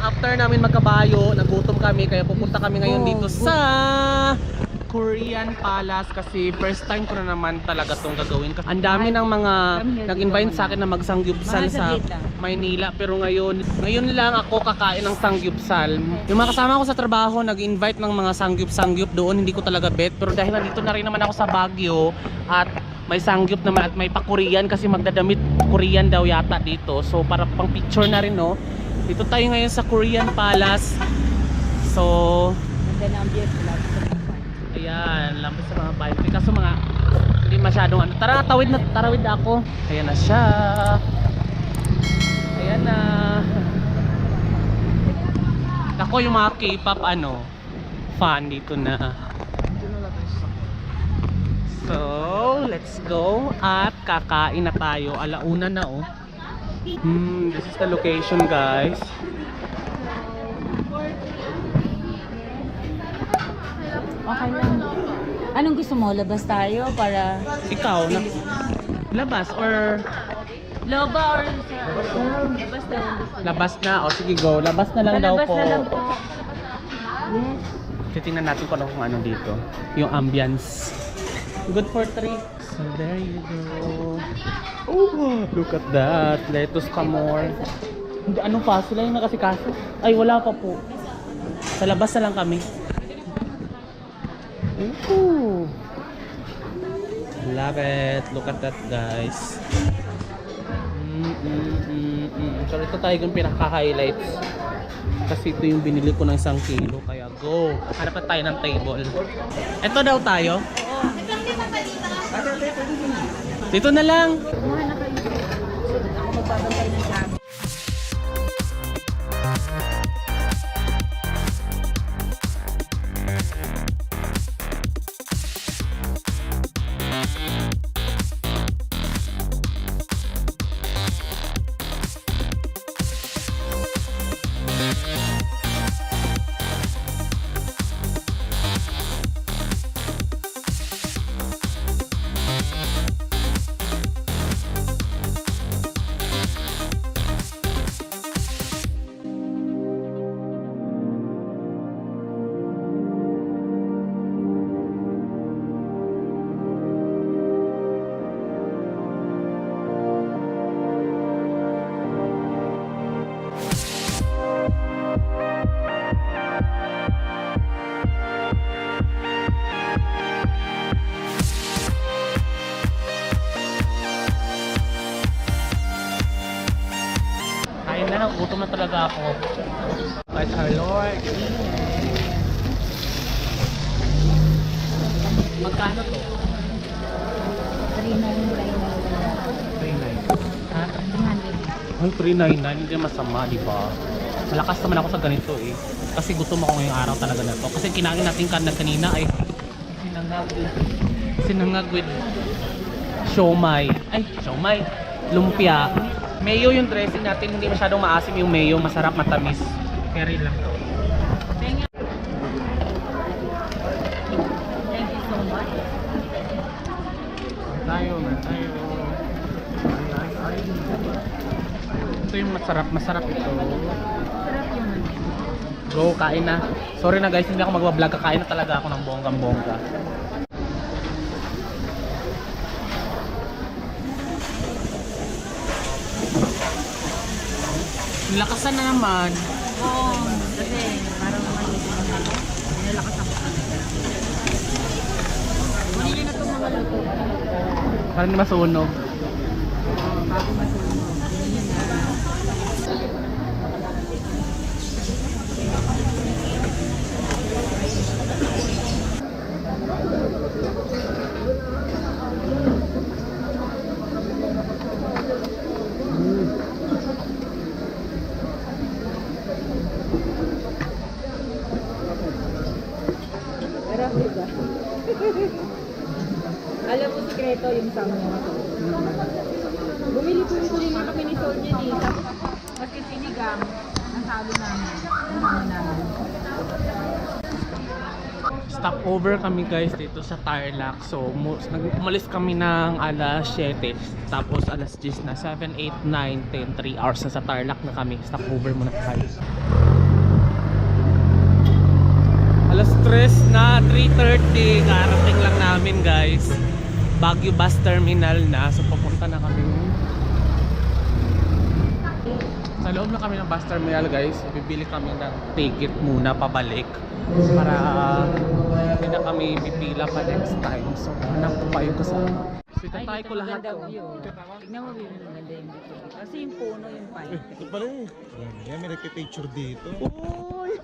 after namin magkabayo, nagutom kami kaya pupunta kami ngayon dito sa Korean Palace kasi first time ko na naman talaga itong gagawin. Ang dami ng mga nag-invite sa akin na magsangyupsal sa Maynila, pero ngayon lang ako kakain ng sangyupsal. Yung mga kasama ko sa trabaho nag-invite ng mga sangyup doon, hindi ko talaga bet, pero dahil nandito na rin naman ako sa Baguio at may sangyup naman at may pa-Korean kasi magdadamit Korean daw yata dito, so para pang picture na rin, no. Dito tayo ngayon sa Korean Palace. So ayan, lampas sa mga bike. Kaso mga hindi masyadong ano. Tara, tarawid na ako. Ayan na siya. Ayan na. Ako yung mga K-pop fan dito na. So, let's go. At kakain na tayo. Alauna na oh. This is the location, guys. Okay lang. Anong gusto mo? Labas tayo para... Ikaw, labas or... Loba or... Labas tayo. Labas na. O sige, go. Labas na lang daw Labas po. na lang po. Yes. Titingnan natin kung ano dito. Yung ambience. Good for 3. So there you go. Oh, look at that. Lettuce ka more. Ano pa? Sila yung nakasikaso? Ay, wala pa po. Sa labas na lang kami. Ooh. Love it. Look at that, guys. So ito tayo yung pinaka-highlights. Kasi ito yung binili ko ng 1 kilo. Kaya go. Hanap na tayo ng table. Ito daw tayo. Dito na lang. Kumuha na kayo. Ako magbabantay ng gamit. Ayun na lang, gutom na talaga ako. Bless our Lord. Magkano to? 399. Ha? 300. Ay, 399. Hindi masama, di ba? Malakas naman ako sa ganito eh. Kasi gutom ako ngayong araw talaga na to. Kasi kinain natin kanina ay sinangag with siomay. Ay, siomay. Lumpia. Mayo yung dressing natin, hindi masyadong maasim yung mayo, masarap, matamis. Carry lang to. Thank you so much. Tayo. Ito yung masarap ito. Sarap yun. Go, kain na. Sorry na guys, hindi ako magbablog, kakain na talaga ako ng bonggang-bongga. Lakasan na naman. Oo, kasi parang nalakas ako. Manili na itong mga luto. Parang hindi masunog. Bago masunog. Alam mo, sikreto yung samyang to. Bumili po yung kulina kami ni Sol niya eh. Tapos, maski sinigang, nasalo namin. Nasalo namin. Stop over kami guys dito sa Tarlac. So umalis kami ng alas 7, tapos alas 10 na, 7, 8, 9, 10, 3 hours na sa Tarlac na kami. Stop over muna tayo. oras na 3:30, karating lang namin guys. Baguio Bus Terminal na, so papunta na kami. Sa loob na kami ng bus terminal guys, bibili kami ng ticket muna pabalik para hindi na kami pipila pa next time. So hanap ko pa yung kasama. So itatay ko lahat to. Tignan mo, Bibi, maganda yung dito. Kasi yung puno yung pine. Ito pa rin. Yan, may nagpipicture dito. Uy!